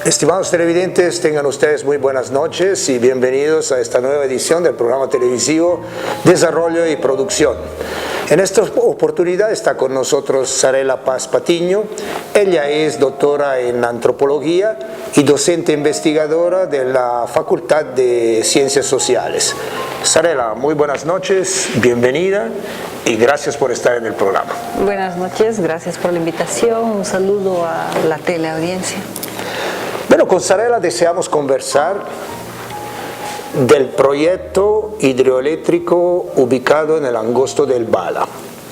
Estimados televidentes, tengan ustedes muy buenas noches y bienvenidos a esta nueva edición del programa televisivo Desarrollo y Producción. En esta oportunidad está con nosotros Sarela Paz Patiño. Ella es doctora en antropología y docente investigadora de la Facultad de Ciencias Sociales. Sarela, muy buenas noches, bienvenida y gracias por estar en el programa. Buenas noches, gracias por la invitación, un saludo a la teleaudiencia. Bueno, con Sarela deseamos conversar del proyecto hidroeléctrico ubicado en el Angosto del Bala,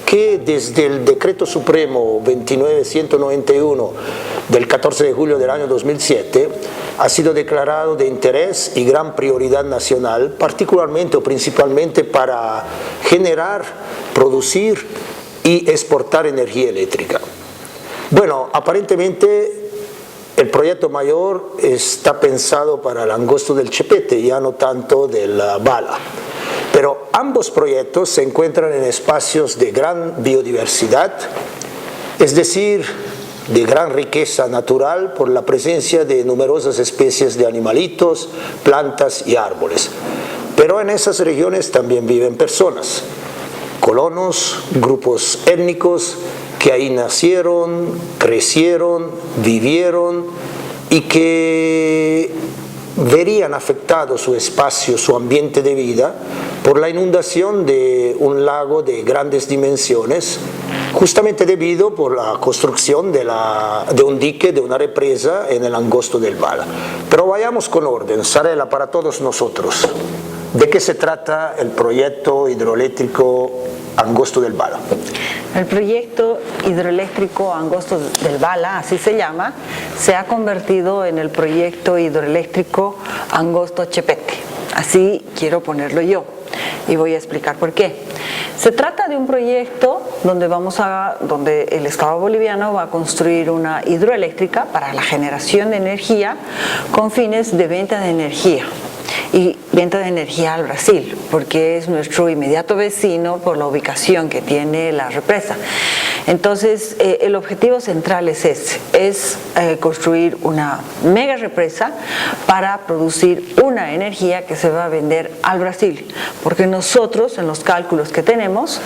que desde el Decreto Supremo 29191 del 14 de julio del año 2007 ha sido declarado de interés y gran prioridad nacional, particularmente o principalmente para generar, producir y exportar energía eléctrica. Bueno, aparentemente el proyecto mayor está pensado para el Angosto del Chepete, ya no tanto del Bala. Pero ambos proyectos se encuentran en espacios de gran biodiversidad, es decir, de gran riqueza natural por la presencia de numerosas especies de animalitos, plantas y árboles. Pero en esas regiones también viven personas, colonos, grupos étnicos, que ahí nacieron, crecieron, vivieron y que verían afectado su espacio, su ambiente de vida por la inundación de un lago de grandes dimensiones, justamente debido por la construcción de un dique, de una represa en el Angosto del Bala. Pero vayamos con orden, Sarela, para todos nosotros. ¿De qué se trata el proyecto hidroeléctrico Angosto del Bala? El proyecto hidroeléctrico Angosto del Bala, así se llama, se ha convertido en el proyecto hidroeléctrico Angosto Chepete. Así quiero ponerlo yo y voy a explicar por qué. Se trata de un proyecto donde el Estado boliviano va a construir una hidroeléctrica para la generación de energía con fines de venta de energía. Y venta de energía al Brasil, porque es nuestro inmediato vecino por la ubicación que tiene la represa. Entonces, el objetivo central es ese, construir una mega represa para producir una energía que se va a vender al Brasil, porque nosotros, en los cálculos que tenemos,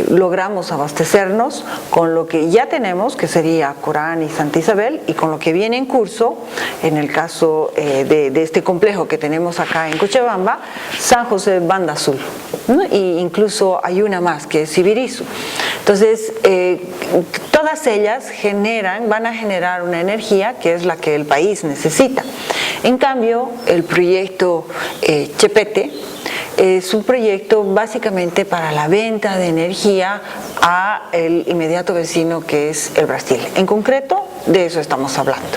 logramos abastecernos con lo que ya tenemos, que sería Corán y Santa Isabel, y con lo que viene en curso, en el caso de este complejo que tenemos acá en Cochabamba, San José Banda Azul, ¿no? Y incluso hay una más que es Sibirizu. Entonces, todas ellas van a generar una energía que es la que el país necesita. En cambio, el proyecto Chepete es un proyecto básicamente para la venta de energía a el inmediato vecino que es el Brasil. En concreto, de eso estamos hablando.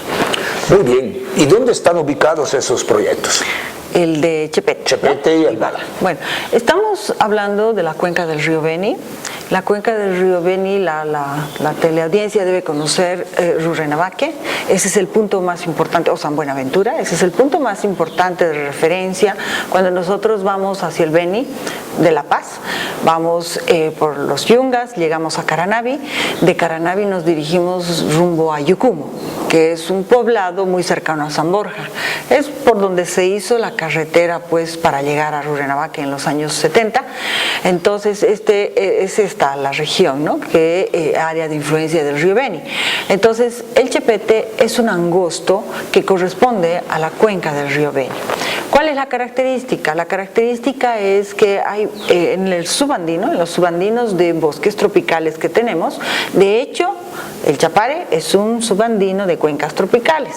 Muy bien. ¿Y dónde están ubicados esos proyectos? El de Chepete. Chepete, ¿no? Y el Bala. Bueno, estamos hablando de la cuenca del río Beni. La cuenca del río Beni, la teleaudiencia debe conocer Rurrenabaque. Ese es el punto más importante, o San Buenaventura, ese es el punto más importante de referencia. Cuando nosotros vamos hacia el Beni de La Paz, vamos por los Yungas, llegamos a Caranavi. De Caranavi nos dirigimos rumbo a Yucumo, que es un poblado muy cercano a San Borja. Es por donde se hizo la carretera pues para llegar a Rurrenabaque en los años 70. Entonces es esta la región, ¿no? Que área de influencia del río Beni. Entonces el Chepete es un angosto que corresponde a la cuenca del río Beni. ¿Cuál es la característica? La característica es que hay en el subandino, en los subandinos de bosques tropicales que tenemos, de hecho el Chapare es un subandino de cuencas tropicales,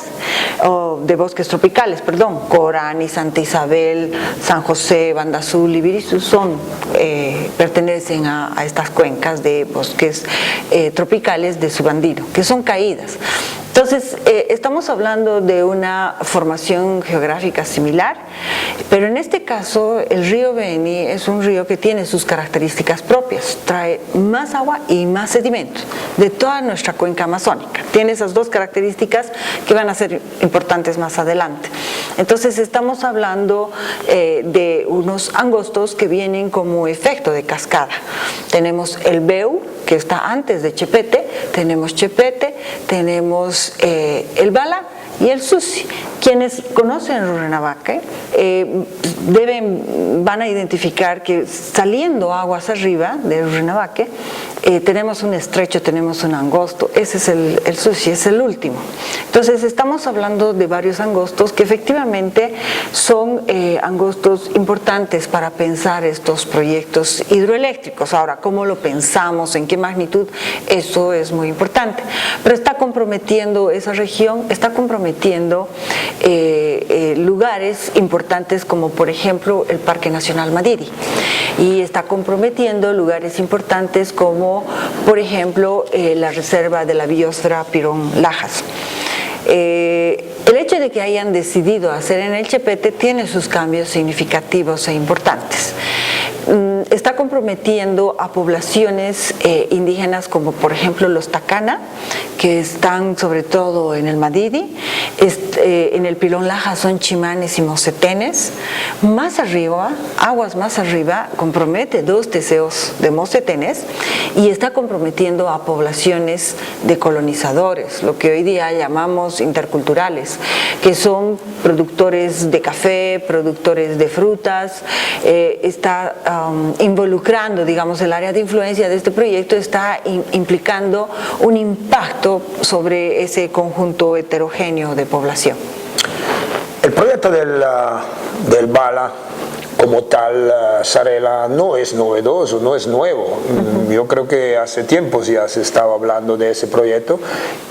o de bosques tropicales, perdón. Corán y Santa Isabel, San José, Banda Azul y Birisu pertenecen a estas cuencas de bosques tropicales de subandino, que son caídas. Entonces, estamos hablando de una formación geográfica similar, pero en este caso el río Beni es un río que tiene sus características propias, trae más agua y más sedimentos de toda nuestra cuenca amazónica. Tiene esas dos características que van a ser importantes más adelante. Entonces, estamos hablando de unos angostos que vienen como efecto de cascada. Tenemos el Beu, que está antes de Chepete, tenemos el Bala y el Susi. Quienes conocen Rurrenabaque van a identificar que saliendo aguas arriba de Rurrenabaque tenemos un estrecho, tenemos un angosto. Ese es el Susi, es el último. Entonces estamos hablando de varios angostos que efectivamente son angostos importantes para pensar estos proyectos hidroeléctricos. Ahora, ¿cómo lo pensamos? ¿En qué magnitud? Eso es muy importante. Pero está comprometiendo esa región, está comprometiendo lugares importantes como por ejemplo el Parque Nacional Madidi, y está comprometiendo lugares importantes como por ejemplo la reserva de la biosfera Pirón Lajas. El hecho de que hayan decidido hacer en el Chepete tiene sus cambios significativos e importantes. Está comprometiendo a poblaciones indígenas como por ejemplo los Tacana, que están sobre todo en el Madidi, en el Pilón Laja son chimanes y mocetenes. Más arriba, aguas más arriba, compromete 2 TCOs de mocetenes y está comprometiendo a poblaciones de colonizadores, lo que hoy día llamamos interculturales, que son productores de café, productores de frutas. Está involucrando, digamos, el área de influencia de este proyecto está implicando un impacto sobre ese conjunto heterogéneo de población. El proyecto del Bala como tal, Sarela, no es novedoso, no es nuevo. Yo creo que hace tiempo ya se estaba hablando de ese proyecto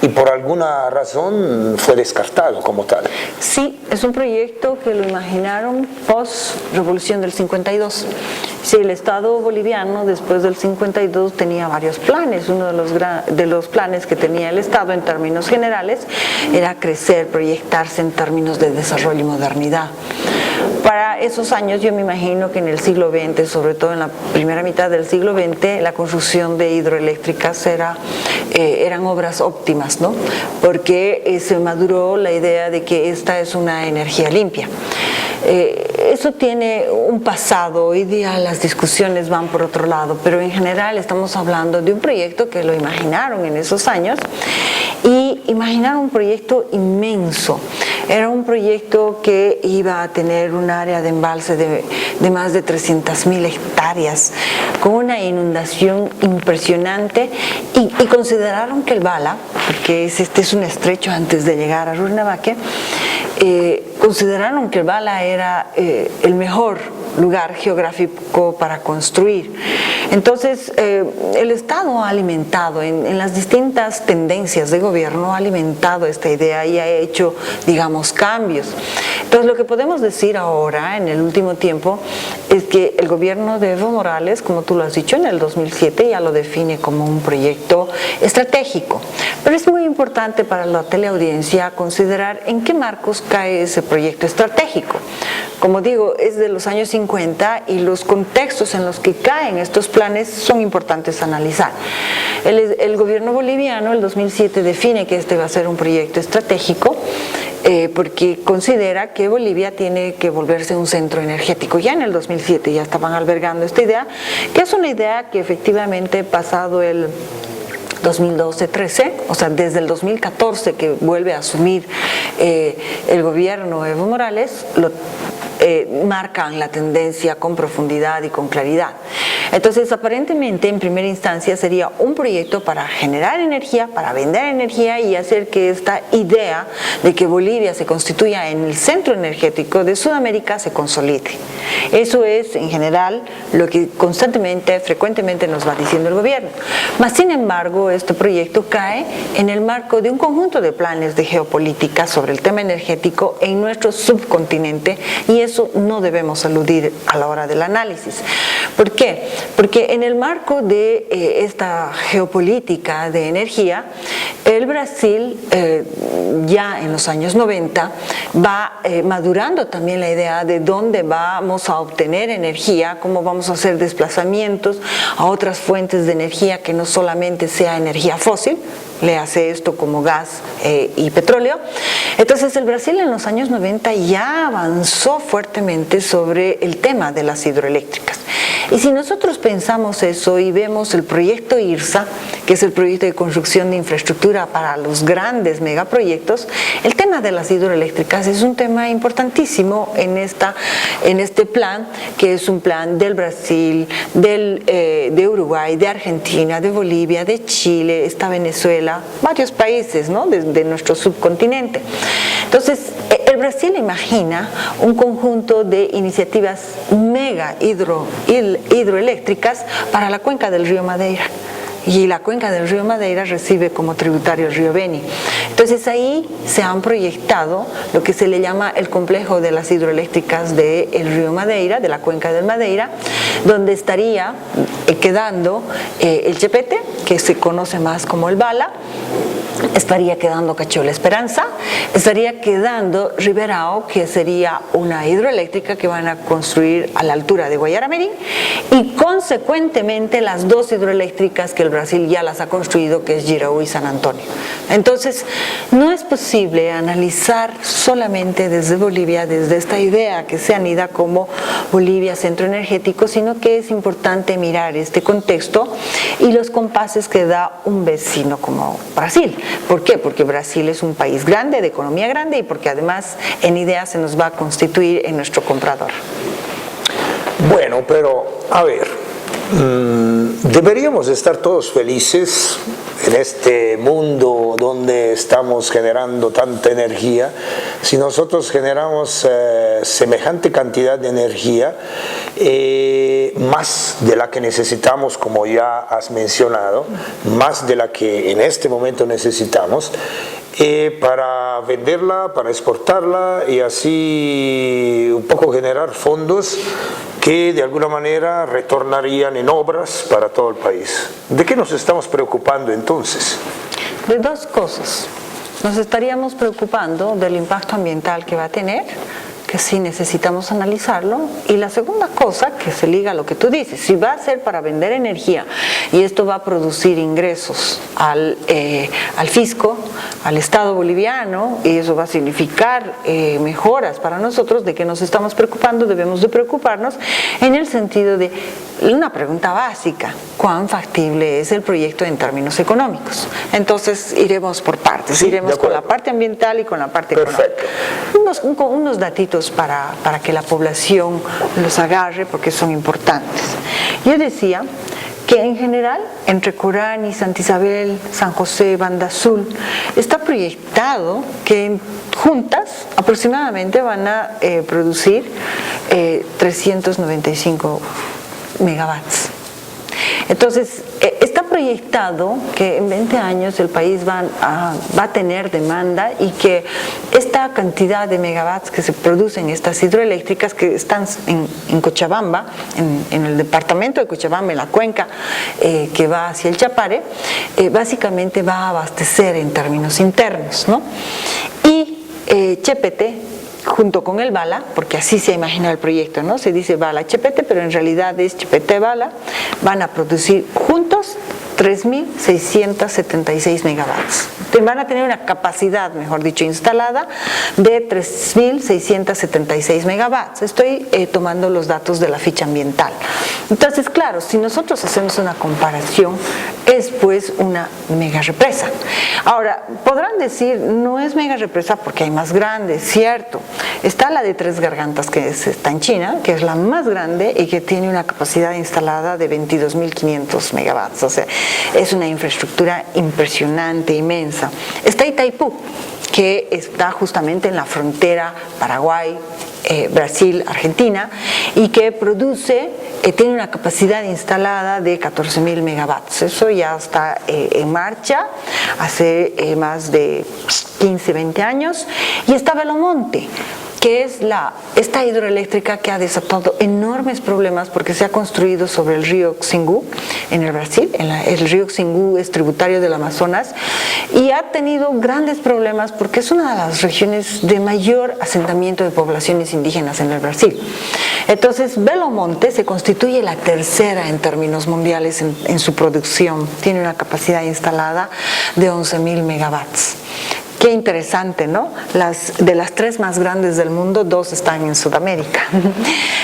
y por alguna razón fue descartado como tal. Sí, es un proyecto que lo imaginaron post-revolución del 52. Sí, el Estado boliviano después del 52 tenía varios planes. Uno de los planes que tenía el Estado en términos generales era crecer, proyectarse en términos de desarrollo y modernidad. Para esos años yo me imagino que en el siglo XX, sobre todo en la primera mitad del siglo XX, la construcción de hidroeléctricas eran obras óptimas, ¿no? Porque se maduró la idea de que esta es una energía limpia. Eso tiene un pasado, hoy día las discusiones van por otro lado, pero en general estamos hablando de un proyecto que lo imaginaron en esos años y imaginaron un proyecto inmenso. Era un proyecto que iba a tener un área de embalse de más de 300.000 hectáreas, con una inundación impresionante y consideraron que el Bala, porque este es un estrecho antes de llegar a Rurrenabaque, consideraron que el Bala era el mejor lugar geográfico para construir. Entonces, el Estado ha alimentado, en las distintas tendencias de gobierno, ha alimentado esta idea y ha hecho, digamos, cambios. Entonces, lo que podemos decir ahora, en el último tiempo, es que el gobierno de Evo Morales, como tú lo has dicho, en el 2007 ya lo define como un proyecto estratégico. Pero es muy importante para la teleaudiencia considerar en qué marcos cae ese proyecto estratégico. Como digo, es de los años 50 y los contextos en los que caen estos planes son importantes analizar. El gobierno boliviano, el 2007, define que este va a ser un proyecto estratégico porque considera que Bolivia tiene que volverse un centro energético. Ya en el 2007 ya estaban albergando esta idea, que es una idea que efectivamente pasado el 2012-13, o sea, desde el 2014 que vuelve a asumir el gobierno Evo Morales, marcan la tendencia con profundidad y con claridad. Entonces, aparentemente, en primera instancia sería un proyecto para generar energía, para vender energía y hacer que esta idea de que Bolivia se constituya en el centro energético de Sudamérica se consolide. Eso es, en general, lo que constantemente, frecuentemente nos va diciendo el gobierno. Mas, sin embargo, este proyecto cae en el marco de un conjunto de planes de geopolítica sobre el tema energético en nuestro subcontinente y eso no debemos eludir a la hora del análisis. ¿Por qué? Porque en el marco de esta geopolítica de energía, el Brasil ya en los años 90 va madurando también la idea de dónde vamos a obtener energía, cómo vamos a hacer desplazamientos a otras fuentes de energía que no solamente sea energía fósil, le hace esto como gas y petróleo. Entonces el Brasil en los años 90 ya avanzó fuertemente sobre el tema de las hidroeléctricas. Y si nosotros pensamos eso y vemos el proyecto IRSA, que es el proyecto de construcción de infraestructura para los grandes megaproyectos, el tema de las hidroeléctricas es un tema importantísimo en este plan, que es un plan del Brasil, de Uruguay, de Argentina, de Bolivia, de Chile, está Venezuela, varios países, ¿no?, de nuestro subcontinente. Entonces, el Brasil imagina un conjunto de iniciativas mega hidroeléctricas para la cuenca del río Madeira. Y la cuenca del río Madeira recibe como tributario el río Beni. Entonces ahí se han proyectado lo que se le llama el complejo de las hidroeléctricas del río Madeira, de la cuenca del Madeira, donde estaría quedando el Chepete, que se conoce más como el Bala, estaría quedando Cachola Esperanza, estaría quedando Riberao, que sería una hidroeléctrica que van a construir a la altura de Guayaramerín, y consecuentemente las dos hidroeléctricas que el Brasil ya las ha construido, que es Giraú y San Antonio. Entonces, no es posible analizar solamente desde Bolivia, desde esta idea que se anida como Bolivia centro energético, sino que es importante mirar este contexto y los compases que da un vecino como Brasil. ¿Por qué? Porque Brasil es un país grande, de economía grande, y porque además en ideas se nos va a constituir en nuestro comprador. Bueno, pero a ver, deberíamos estar todos felices en este mundo donde estamos generando tanta energía. Si nosotros generamos semejante cantidad de energía, más de la que necesitamos, como ya has mencionado, más de la que en este momento necesitamos, para venderla, para exportarla y así un poco generar fondos que de alguna manera retornarían en obras para todo el país. ¿De qué nos estamos preocupando entonces? De dos cosas. Nos estaríamos preocupando del impacto ambiental que va a tener, que sí necesitamos analizarlo, y la segunda cosa que se liga a lo que tú dices, si va a ser para vender energía y esto va a producir ingresos al fisco, al Estado boliviano, y eso va a significar mejoras para nosotros, ¿de qué nos estamos preocupando? Debemos de preocuparnos en el sentido de una pregunta básica: ¿cuán factible es el proyecto en términos económicos? Entonces iremos por partes, sí, iremos con la parte ambiental y con la parte económica. Unos datitos para que la población los agarre, porque son importantes. Yo decía que en general entre Corani, Santa Isabel, San José, Banda Azul, está proyectado que juntas aproximadamente van a producir 395 megawatts. Entonces, está proyectado que en 20 años el país va a tener demanda, y que esta cantidad de megawatts que se producen en estas hidroeléctricas que están en Cochabamba, en el departamento de Cochabamba, en la cuenca que va hacia el Chapare, básicamente va a abastecer en términos internos, ¿no? Y Chepete, junto con el Bala, porque así se imagina el proyecto, ¿no? Se dice Bala Chepete, pero en realidad es Chepete Bala, van a producir juntos 3.676 megawatts. Van a tener una capacidad, mejor dicho, instalada de 3.676 megawatts. Estoy tomando los datos de la ficha ambiental. Entonces, claro, si nosotros hacemos una comparación, es pues una mega represa. Ahora, podrán decir, no es mega represa porque hay más grandes, cierto. Está la de Tres Gargantas, que está en China, que es la más grande y que tiene una capacidad instalada de 22.500 megawatts. O sea, es una infraestructura impresionante, inmensa. Está Itaipú, que está justamente en la frontera Paraguay, Brasil, Argentina, y que produce, tiene una capacidad instalada de 14.000 megawatts. Eso ya está en marcha hace más de 15, 20 años. Y está Belomonte, que es esta hidroeléctrica que ha desatado enormes problemas porque se ha construido sobre el río Xingu en el Brasil. El río Xingu es tributario del Amazonas y ha tenido grandes problemas porque es una de las regiones de mayor asentamiento de poblaciones indígenas en el Brasil. Entonces, Belo Monte se constituye la tercera en términos mundiales en su producción. Tiene una capacidad instalada de 11.000 megawatts. Qué interesante, ¿no? De las 3 más grandes del mundo, 2 están en Sudamérica.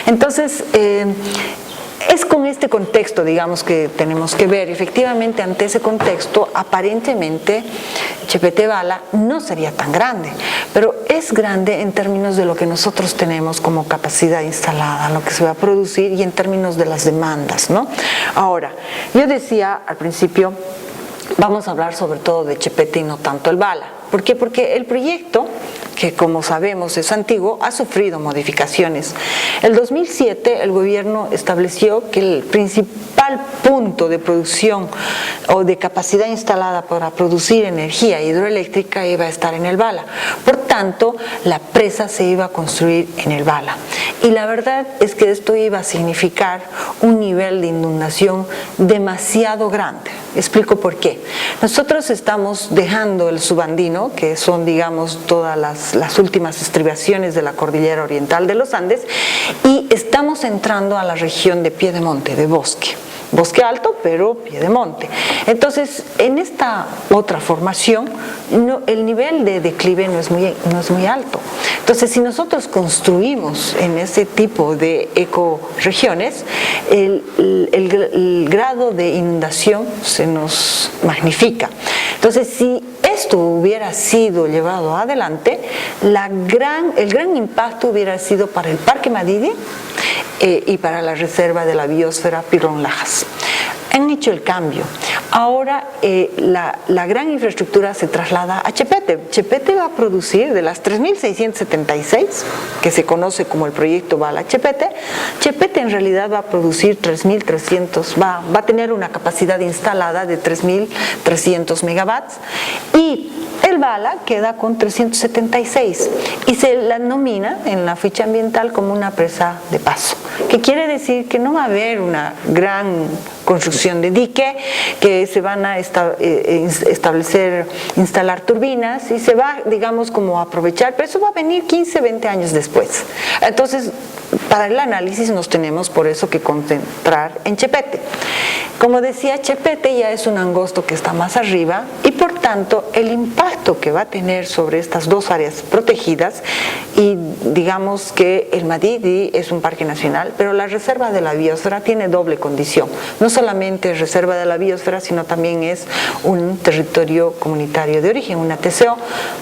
Entonces, es con este contexto, digamos, que tenemos que ver. Efectivamente, ante ese contexto, aparentemente, Chepete Bala no sería tan grande, pero es grande en términos de lo que nosotros tenemos como capacidad instalada, lo que se va a producir y en términos de las demandas, ¿no? Ahora, yo decía al principio, vamos a hablar sobre todo de Chepete y no tanto el Bala. ¿Por qué? Porque el proyecto, que como sabemos es antiguo, ha sufrido modificaciones. El 2007 el gobierno estableció que el principal punto de producción o de capacidad instalada para producir energía hidroeléctrica iba a estar en el Bala. Por tanto, la presa se iba a construir en el Bala. Y la verdad es que esto iba a significar un nivel de inundación demasiado grande. Explico por qué. Nosotros estamos dejando el subandino, que son, digamos, todas las últimas estribaciones de la cordillera oriental de los Andes, y estamos entrando a la región de Piedemonte, de bosque alto, pero Piedemonte. Entonces, en esta otra formación, el nivel de declive no es muy alto. Entonces, si nosotros construimos en ese tipo de ecorregiones, el grado de inundación se nos magnifica. Entonces, si esto hubiera sido llevado adelante, el gran impacto hubiera sido para el Parque Madidi y para la reserva de la biosfera Pilón Lajas. Han hecho el cambio. Ahora la gran infraestructura se traslada a Chepete. Chepete va a producir de las 3.676, que se conoce como el proyecto Bala Chepete. Chepete en realidad va a producir 3.300, va a tener una capacidad instalada de 3.300 megawatts y el Bala queda con 376 y se la nomina en la ficha ambiental como una presa de paso, que quiere decir que no va a haber una gran construcción de dique, que se van a instalar turbinas y se va, digamos, como a aprovechar, pero eso va a venir 15, 20 años después. Entonces, para el análisis nos tenemos por eso que concentrar en Chepete. Como decía, Chepete ya es un angosto que está más arriba y por tanto el impacto que va a tener sobre estas dos áreas protegidas, y digamos que el Madidi es un parque nacional, pero la reserva de la biosfera tiene doble condición. No solamente es reserva de la biosfera, sino también es un territorio comunitario de origen, una TCO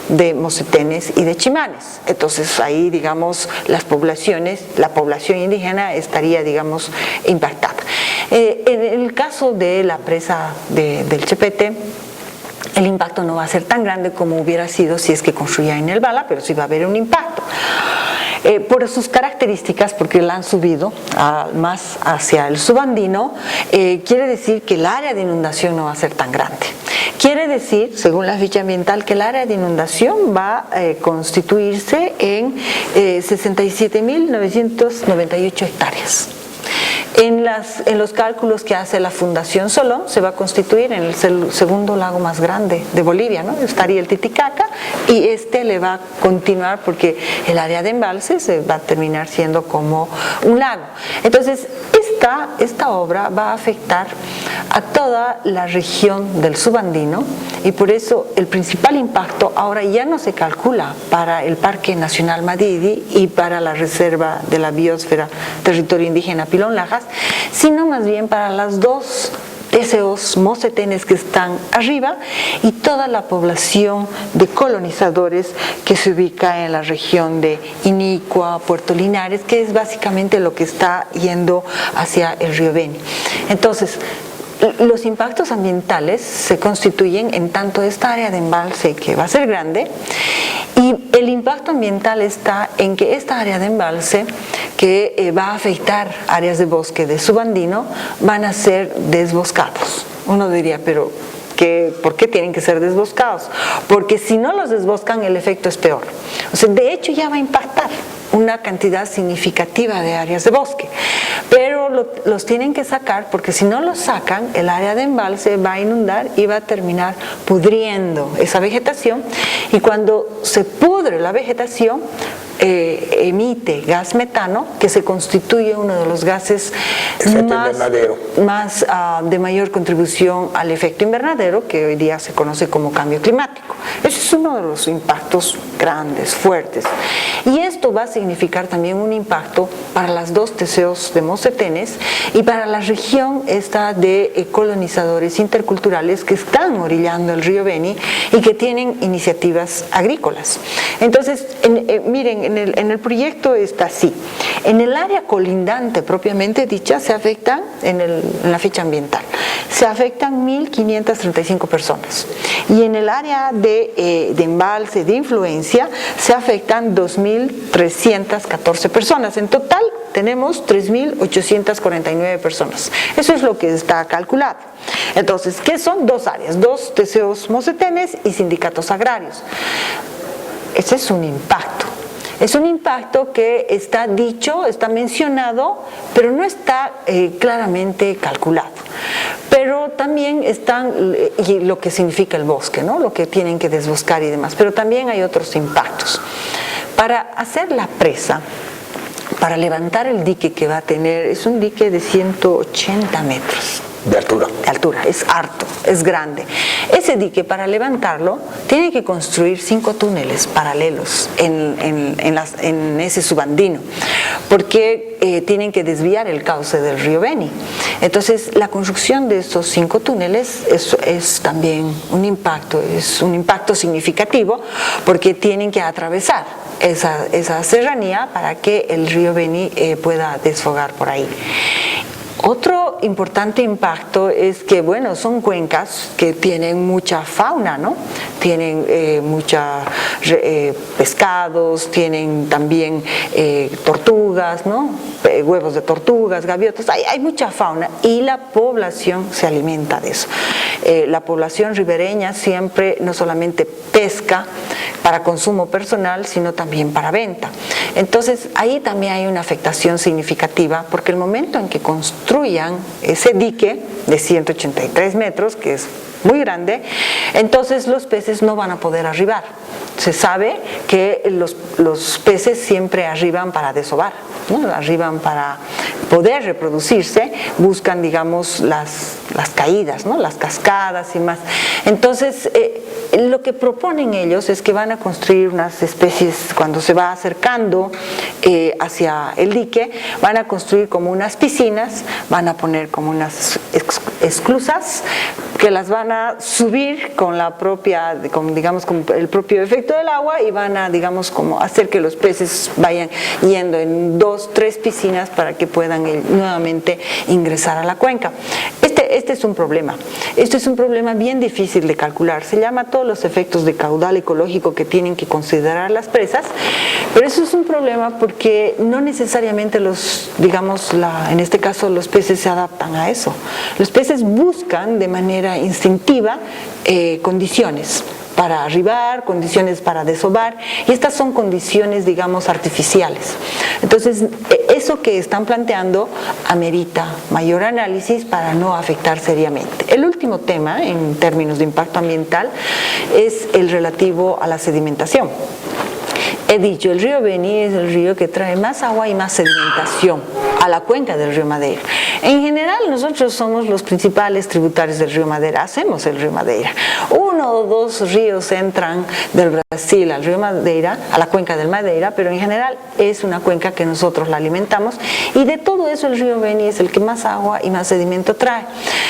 de mocetenes y de chimanes. Entonces ahí, digamos, la población indígena estaría, digamos, impactada. En el caso de la presa del Chepete, el impacto no va a ser tan grande como hubiera sido si es que construía en el Bala, pero sí va a haber un impacto. Por sus características, porque la han subido más hacia el subandino, quiere decir que el área de inundación no va a ser tan grande. Quiere decir, según la ficha ambiental, que el área de inundación va a constituirse en 67.998 hectáreas. En los cálculos que hace la Fundación Solón, se va a constituir en el segundo lago más grande de Bolivia, ¿no? Estaría el Titicaca y le va a continuar porque el área de embalse se va a terminar siendo como un lago. Entonces, esta obra va a afectar a toda la región del subandino y por eso el principal impacto ahora ya no se calcula para el Parque Nacional Madidi y para la Reserva de la Biosfera Territorio Indígena Pilón Lajas, sino más bien para las dos TCOs mocetenes que están arriba y toda la población de colonizadores que se ubica en la región de Inicua, Puerto Linares, que es básicamente lo que está yendo hacia el río Beni. Entonces, los impactos ambientales se constituyen en tanto esta área de embalse, que va a ser grande, y el impacto ambiental está en que esta área de embalse, que va a afectar áreas de bosque de subandino, van a ser desboscados. Uno diría, pero ¿Por qué tienen que ser desboscados? Porque si no los desboscan, el efecto es peor. O sea, de hecho ya va a impactar una cantidad significativa de áreas de bosque, pero los tienen que sacar, porque si no los sacan, el área de embalse va a inundar y va a terminar pudriendo esa vegetación, y cuando se pudre la vegetación, emite gas metano, que se constituye uno de los gases más de mayor contribución al efecto invernadero, que hoy día se conoce como cambio climático. Ese es uno de los impactos grandes, fuertes. Y esto va a significar también un impacto para las 2 TCOs de Mosetenes y para la región esta de colonizadores interculturales que están orillando el río Beni y que tienen iniciativas agrícolas. Entonces, miren, en el proyecto está así. En el área colindante propiamente dicha se afectan, en la ficha ambiental, se afectan 1.535 personas. Y en el área de embalse de influencia se afectan 2.314 personas. En total tenemos 3.849 personas. Eso es lo que está calculado. Entonces, ¿qué son? 2 áreas, 2 TCOs mosetenes y sindicatos agrarios. Ese es un impacto. Es un impacto que está dicho, está mencionado, pero no está claramente calculado. Pero también están, y lo que significa el bosque, ¿no? Lo que tienen que desboscar y demás. Pero también hay otros impactos. Para hacer la presa, para levantar el dique que va a tener, es un dique de 180 metros. De altura. De altura, es harto, es grande. Ese dique, para levantarlo, tiene que construir 5 túneles paralelos en ese subandino, porque tienen que desviar el cauce del río Beni. Entonces, la construcción de estos 5 túneles es también un impacto significativo, porque tienen que atravesar esa serranía para que el río Beni pueda desfogar por ahí. Otro importante impacto es que, bueno, son cuencas que tienen mucha fauna, ¿no? Tienen pescados, tienen también tortugas, ¿no? Huevos de tortugas, gaviotas, hay mucha fauna y la población se alimenta de eso. La población ribereña siempre no solamente pesca para consumo personal, sino también para venta. Entonces, ahí también hay una afectación significativa, porque el momento en que construyan ese dique de 183 metros, que es muy grande, entonces los peces no van a poder arribar. Se sabe que los peces siempre arriban para desovar, ¿no? Arriban para poder reproducirse, buscan, digamos, las caídas, ¿no? Las cascadas y más. Entonces, lo que proponen ellos es que van a construir unas especies, cuando se va acercando hacia el dique, van a construir como unas piscinas, van a poner como unas esclusas que las van a subir con la propia, digamos, con el propio efecto del agua, y van a, digamos, como hacer que los peces vayan yendo en 2, 3 piscinas para que puedan nuevamente ingresar a la cuenca. Este es un problema. Este es un problema bien difícil de calcular. Se llama todos los efectos de caudal ecológico que tienen que considerar las presas, pero eso es un problema porque no necesariamente en este caso los peces se adaptan a eso. Los peces buscan de manera instintiva condiciones para arribar, condiciones para desovar, y estas son condiciones, digamos, artificiales. Entonces, eso que están planteando amerita mayor análisis para no afectar seriamente. El último tema, en términos de impacto ambiental, es el relativo a la sedimentación. He dicho, el río Beni es el río que trae más agua y más sedimentación a la cuenca del río Madeira. En general, nosotros somos los principales tributarios del río Madeira, hacemos el río Madeira. 1 o 2 ríos entran del Brasil al río Madeira, a la cuenca del Madeira, pero en general es una cuenca que nosotros la alimentamos, y de todo eso el río Beni es el que más agua y más sedimento trae.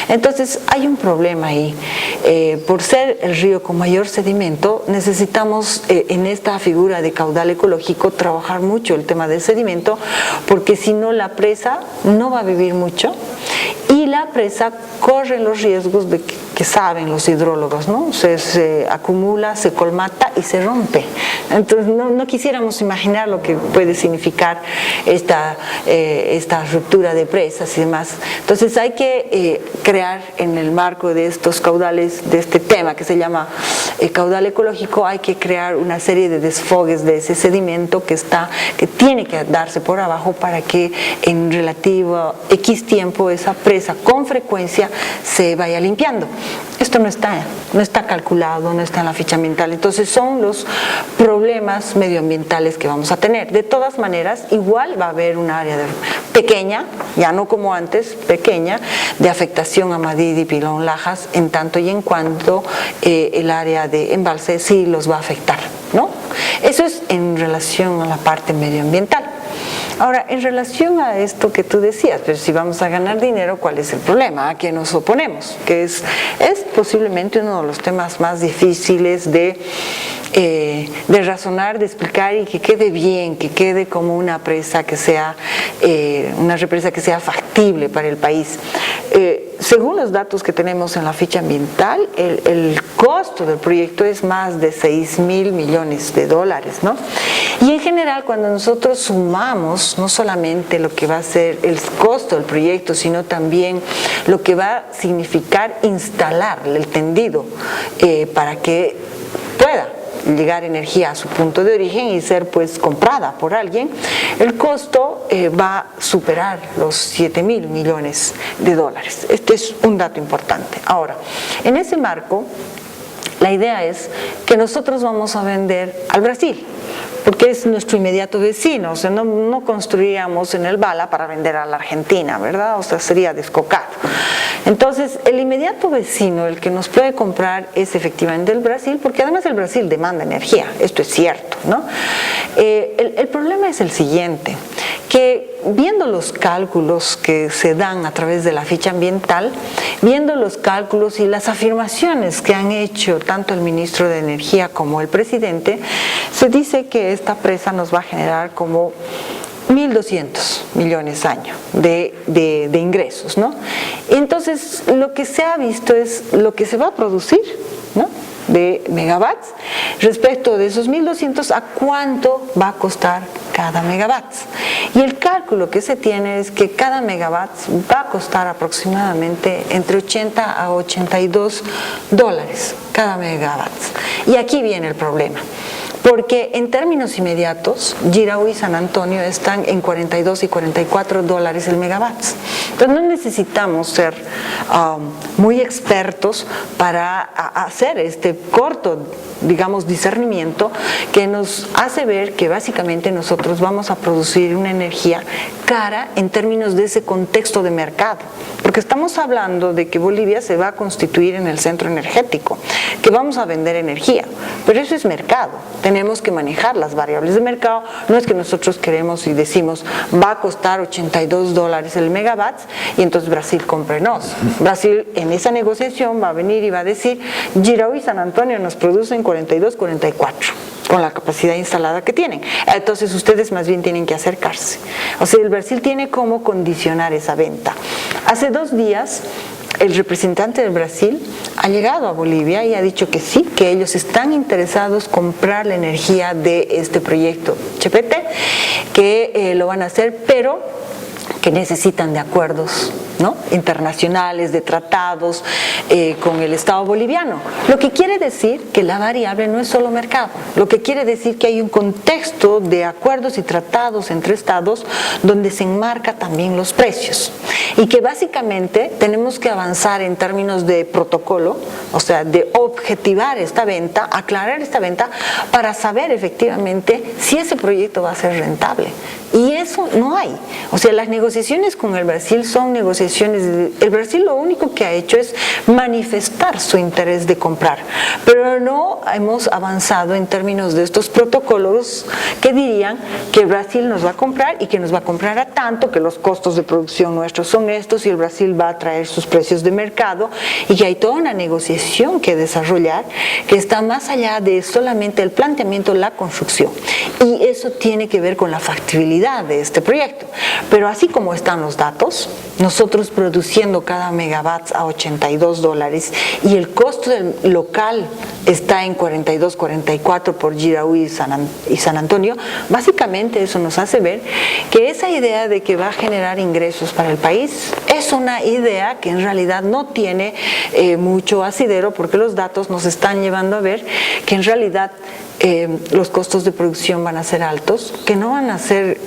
Entonces, hay un problema ahí. Por ser el río con mayor sedimento, necesitamos en esta figura de caudal ecológico trabajar mucho el tema del sedimento, porque si no, la presa no va a vivir mucho y la presa corre los riesgos de que que saben los hidrólogos, ¿no? Se acumula, se colmata y se rompe. Entonces no quisiéramos imaginar lo que puede significar esta ruptura de presas y demás. Entonces hay que crear en el marco de estos caudales, de este tema que se llama caudal ecológico, hay que crear una serie de desfogues de ese sedimento que tiene que darse por abajo para que en relativo X tiempo esa presa con frecuencia se vaya limpiando. Esto no está calculado, no está en la ficha ambiental. Entonces son los problemas medioambientales que vamos a tener. De todas maneras, igual va a haber un área pequeña, ya no como antes, pequeña, de afectación a Madrid y Pilón Lajas, en tanto y en cuanto el área de embalse sí los va a afectar, ¿no? Eso es en relación a la parte medioambiental. Ahora, en relación a esto que tú decías, pero si vamos a ganar dinero, ¿cuál es el problema? ¿A qué nos oponemos? Que es posiblemente uno de los temas más difíciles de razonar, de explicar y que quede bien, que quede como una represa que sea factible para el país. Según los datos que tenemos en la ficha ambiental, el costo del proyecto es más de 6.000 millones de dólares, ¿no? Y en general, cuando nosotros sumamos no solamente lo que va a ser el costo del proyecto, sino también lo que va a significar instalar el tendido para que pueda llegar energía a su punto de origen y ser pues comprada por alguien, el costo va a superar los 7.000 millones de dólares. Este es un dato importante. Ahora, en ese marco, la idea es que nosotros vamos a vender al Brasil, porque es nuestro inmediato vecino. O sea, no construiríamos en el Bala para vender a la Argentina, ¿verdad? O sea, sería descocado. Entonces, el inmediato vecino, el que nos puede comprar, es efectivamente el Brasil, porque además el Brasil demanda energía, esto es cierto, ¿no? El problema es el siguiente, que viendo los cálculos que se dan a través de la ficha ambiental, viendo los cálculos y las afirmaciones que han hecho tanto el ministro de Energía como el presidente, se dice que esta presa nos va a generar como 1.200 millones año de ingresos, ¿no? Entonces, lo que se ha visto es lo que se va a producir, ¿no?, de megawatts, respecto de esos 1.200 a cuánto va a costar cada megawatt. Y el cálculo que se tiene es que cada megawatt va a costar aproximadamente entre 80 a 82 dólares cada megawatt. Y aquí viene el problema. Porque en términos inmediatos, Jirau y San Antonio están en 42 y 44 dólares el megawatt. Entonces no necesitamos ser muy expertos para hacer este corto, digamos, discernimiento que nos hace ver que básicamente nosotros vamos a producir una energía cara en términos de ese contexto de mercado. Porque estamos hablando de que Bolivia se va a constituir en el centro energético, que vamos a vender energía, pero eso es mercado. Tenemos que manejar las variables de mercado. No es que nosotros queremos y decimos va a costar 82 dólares el megawatt y entonces Brasil cómprenos. Brasil en esa negociación va a venir y va a decir Jirau y San Antonio nos producen 42, 44 con la capacidad instalada que tienen. Entonces ustedes más bien tienen que acercarse. O sea, el Brasil tiene cómo condicionar esa venta. Hace 2 días el representante del Brasil ha llegado a Bolivia y ha dicho que sí, que ellos están interesados en comprar la energía de este proyecto Chepete, que lo van a hacer, pero que necesitan de acuerdos, ¿no?, internacionales, de tratados con el Estado boliviano. Lo que quiere decir que la variable no es solo mercado, lo que quiere decir que hay un contexto de acuerdos y tratados entre estados donde se enmarca también los precios y que básicamente tenemos que avanzar en términos de protocolo, o sea, de objetivar esta venta, aclarar esta venta para saber efectivamente si ese proyecto va a ser rentable. Y eso no hay. O sea, las negociaciones con el Brasil son negociaciones. El Brasil lo único que ha hecho es manifestar su interés de comprar, pero no hemos avanzado en términos de estos protocolos que dirían que Brasil nos va a comprar y que nos va a comprar a tanto, que los costos de producción nuestros son estos y el Brasil va a traer sus precios de mercado y que hay toda una negociación que desarrollar que está más allá de solamente el planteamiento, la construcción. Y eso tiene que ver con la factibilidad de este proyecto. Pero así como están los datos, nosotros produciendo cada megawatt a $82 y el costo del local está en 42, 44 por Jirauí y San Antonio, básicamente eso nos hace ver que esa idea de que va a generar ingresos para el país es una idea que en realidad no tiene mucho asidero, porque los datos nos están llevando a ver que en realidad los costos de producción van a ser altos, que no van a ser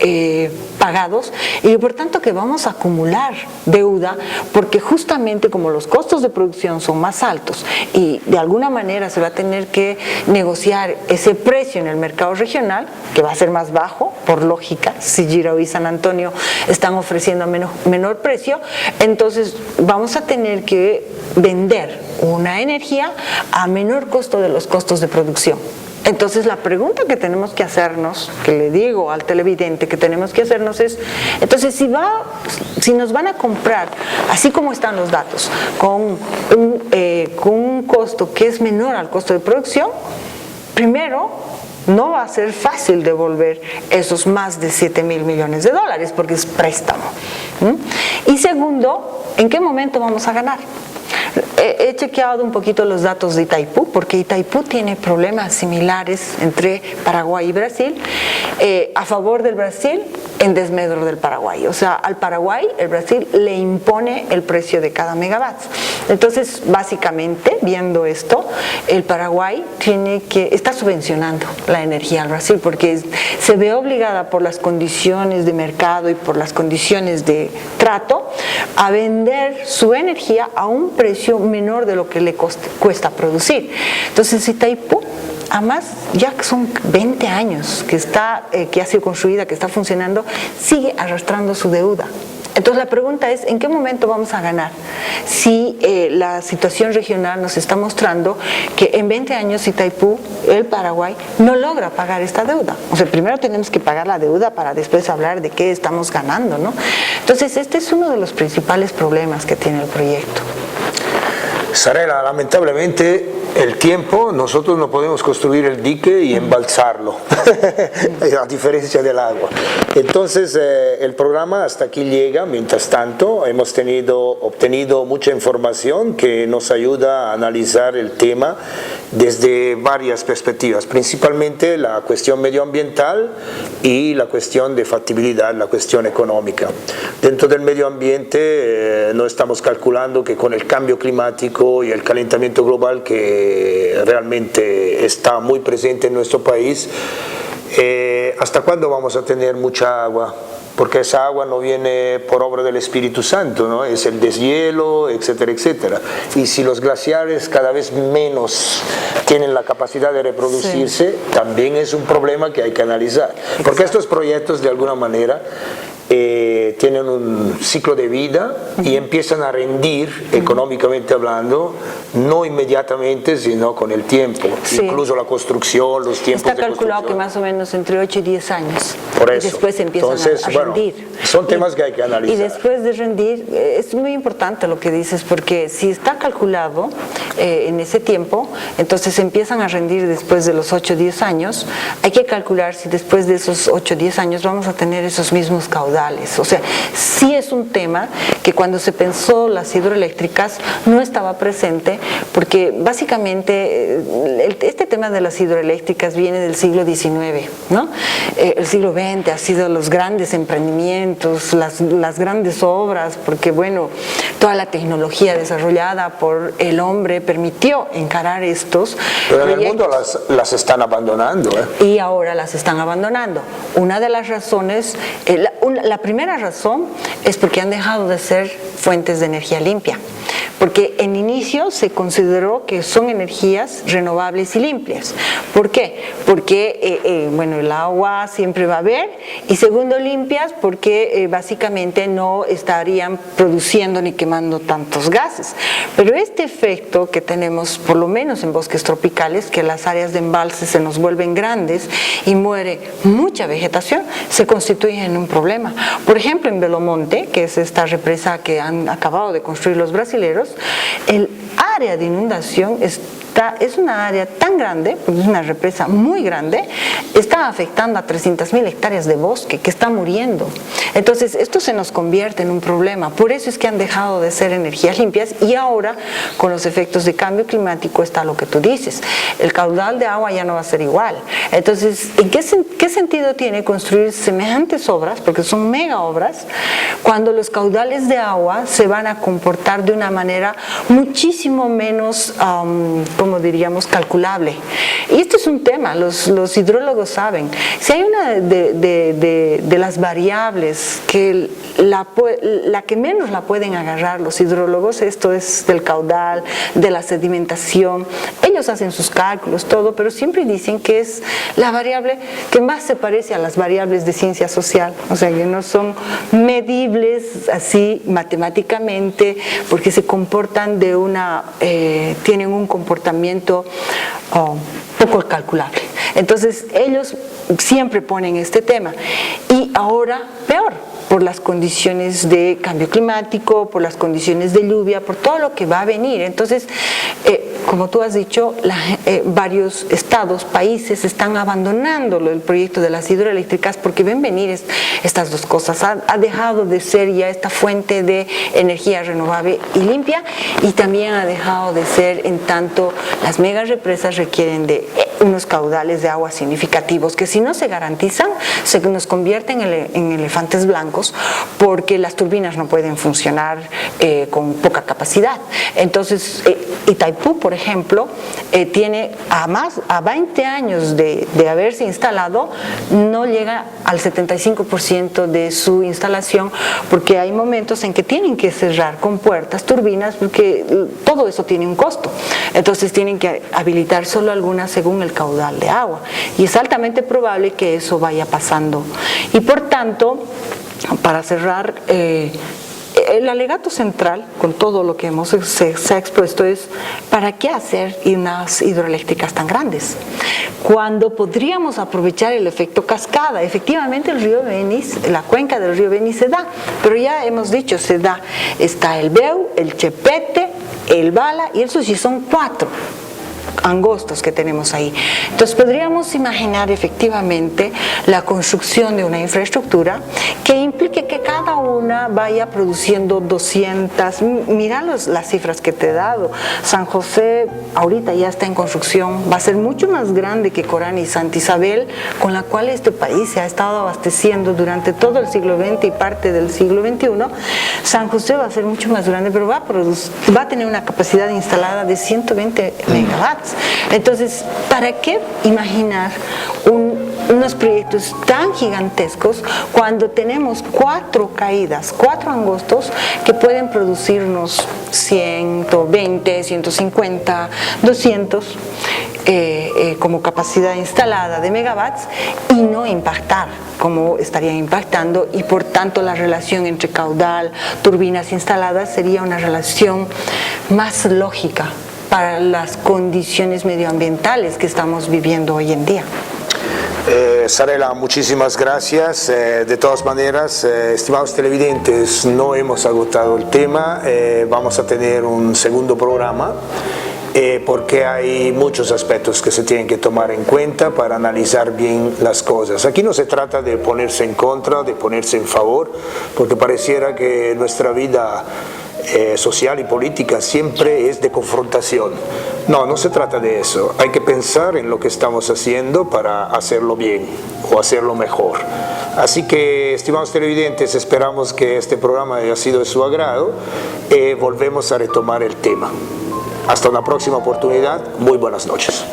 pagados y por tanto que vamos a acumular deuda, porque justamente como los costos de producción son más altos y de alguna manera se va a tener que negociar ese precio en el mercado regional, que va a ser más bajo, por lógica, si Jirauí y San Antonio están ofreciendo menor precio, entonces vamos a tener que vender una energía a menor costo de los costos de producción. Entonces la pregunta que tenemos que hacernos, que le digo al televidente que tenemos que hacernos es, entonces si nos van a comprar, así como están los datos, con un costo que es menor al costo de producción, primero, no va a ser fácil devolver esos más de 7.000 millones de dólares porque es préstamo. Y segundo, ¿en qué momento vamos a ganar? He chequeado un poquito los datos de Itaipú, porque Itaipú tiene problemas similares entre Paraguay y Brasil, a favor del Brasil en desmedro del Paraguay. O sea, al Paraguay el Brasil le impone el precio de cada megawatt. Entonces, básicamente, viendo esto, el Paraguay está subvencionando la energía al Brasil, porque se ve obligada por las condiciones de mercado y por las condiciones de trato a vender su energía a un precio menor de lo que le cuesta producir. Entonces, Itaipú, además, ya que son 20 años que ha sido construida, que está funcionando, sigue arrastrando su deuda. Entonces la pregunta es, ¿en qué momento vamos a ganar? Si la situación regional nos está mostrando que en 20 años Itaipú, el Paraguay, no logra pagar esta deuda. O sea, primero tenemos que pagar la deuda para después hablar de qué estamos ganando, ¿no? Entonces este es uno de los principales problemas que tiene el proyecto. Sarela, lamentablemente el tiempo, nosotros no podemos construir el dique y embalsarlo, a diferencia del agua. Entonces el programa hasta aquí llega. Mientras tanto hemos obtenido mucha información que nos ayuda a analizar el tema desde varias perspectivas, principalmente la cuestión medioambiental y la cuestión de factibilidad, la cuestión económica. Dentro del medio ambiente no estamos calculando que con el cambio climático y el calentamiento global que realmente está muy presente en nuestro país, ¿hasta cuándo vamos a tener mucha agua? Porque esa agua no viene por obra del Espíritu Santo, ¿no? Es el deshielo, etcétera, etcétera. Y si los glaciares cada vez menos tienen la capacidad de reproducirse, sí, también es un problema que hay que analizar. Porque estos proyectos, de alguna manera, tienen un ciclo de vida y empiezan a rendir, económicamente hablando, no inmediatamente, sino con el tiempo. Sí. Incluso la construcción, los tiempos está calculado que más o menos entre 8 y 10 años. Por eso. Y después empiezan a rendir. Bueno, son temas que hay que analizar. Y después de rendir, es muy importante lo que dices, porque si está calculado en ese tiempo, entonces empiezan a rendir después de los 8 o 10 años, hay que calcular si después de esos 8 o 10 años vamos a tener esos mismos caudales. O sea, sí es un tema que cuando se pensó las hidroeléctricas no estaba presente, porque básicamente este tema de las hidroeléctricas viene del siglo XIX, ¿no? El siglo XX ha sido los grandes emprendimientos, las grandes obras, porque bueno, toda la tecnología desarrollada por el hombre permitió encarar estos Pero en proyectos. el mundo las están abandonando. Y ahora las están abandonando. Una de las razones, la primera razón es porque han dejado de ser fuentes de energía limpia. Porque en inicio se consideró que son energías renovables y limpias. ¿Por qué? Porque bueno, el agua siempre va a haber, y segundo, limpias porque básicamente no estarían produciendo ni quemando tantos gases. Pero este efecto que tenemos, por lo menos en bosques tropicales, que las áreas de embalse se nos vuelven grandes y muere mucha vegetación, se constituye en un problema. Por ejemplo, en Belo Monte, que es esta represa que han acabado de construir los brasileros, el área de inundación es es una área tan grande, es una represa muy grande, está afectando a 300.000 hectáreas de bosque que está muriendo. Entonces esto se nos convierte en un problema. Por eso es que han dejado de ser energías limpias y ahora con los efectos de cambio climático está lo que tú dices. El caudal de agua ya no va a ser igual. Entonces, ¿en qué sentido tiene construir semejantes obras, porque son mega obras, cuando los caudales de agua se van a comportar de una manera muchísimo menos, como diríamos, calculable? Y esto es un tema, los hidrólogos saben. Si hay una de las variables que la que menos la pueden agarrar los hidrólogos, esto es del caudal, de la sedimentación, ellos hacen sus cálculos, todo, pero siempre dicen que es la variable que más se parece a las variables de ciencia social, o sea, que no son medibles así matemáticamente, porque se comportan tienen un comportamiento poco calculable. Entonces ellos siempre ponen este tema y ahora peor, por las condiciones de cambio climático, por las condiciones de lluvia, por todo lo que va a venir. Entonces, como tú has dicho, varios estados, países están abandonando el proyecto de las hidroeléctricas porque ven venir estas dos cosas. Ha dejado de ser ya esta fuente de energía renovable y limpia, y también ha dejado de ser en tanto las mega represas requieren de unos caudales de agua significativos que si no se garantizan, se nos convierten en elefantes blancos porque las turbinas no pueden funcionar con poca capacidad. Entonces, Itaipú, por ejemplo, tiene a 20 años de haberse instalado, no llega al 75% de su instalación porque hay momentos en que tienen que cerrar con puertas turbinas porque todo eso tiene un costo. Entonces tienen que habilitar solo algunas según el caudal de agua y es altamente probable que eso vaya pasando. Y por tanto, para cerrar, el alegato central con todo lo que se ha expuesto es ¿para qué hacer unas hidroeléctricas tan grandes? Cuando podríamos aprovechar el efecto cascada. Efectivamente el río Beni, la cuenca del río Beni se da, pero ya hemos dicho, está el Beu, el Chepete, el Bala, y eso sí son 4 angostos que tenemos ahí. Entonces podríamos imaginar efectivamente la construcción de una infraestructura que implique que cada una vaya produciendo 200, mira las cifras que te he dado. San José ahorita ya está en construcción, va a ser mucho más grande que Corán y Santa Isabel, con la cual este país se ha estado abasteciendo durante todo el siglo XX y parte del siglo XXI. San José va a ser mucho más grande, pero va a tener una capacidad instalada de 120 megawatts. Entonces, ¿para qué imaginar unos proyectos tan gigantescos cuando tenemos 4 caídas, 4 angostos que pueden producirnos 120, 150, 200 como capacidad instalada de megawatts y no impactar como estarían impactando, y por tanto la relación entre caudal, turbinas instaladas sería una relación más lógica para las condiciones medioambientales que estamos viviendo hoy en día. Sarela, muchísimas gracias. De todas maneras, estimados televidentes, no hemos agotado el tema. Vamos a tener un segundo programa porque hay muchos aspectos que se tienen que tomar en cuenta para analizar bien las cosas. Aquí no se trata de ponerse en contra, de ponerse en favor, porque pareciera que nuestra vida social y política siempre es de confrontación. No se trata de eso. Hay que pensar en lo que estamos haciendo para hacerlo bien o hacerlo mejor. Así que, estimados televidentes, esperamos que este programa haya sido de su agrado. Volvemos a retomar el tema. Hasta una próxima oportunidad. Muy buenas noches.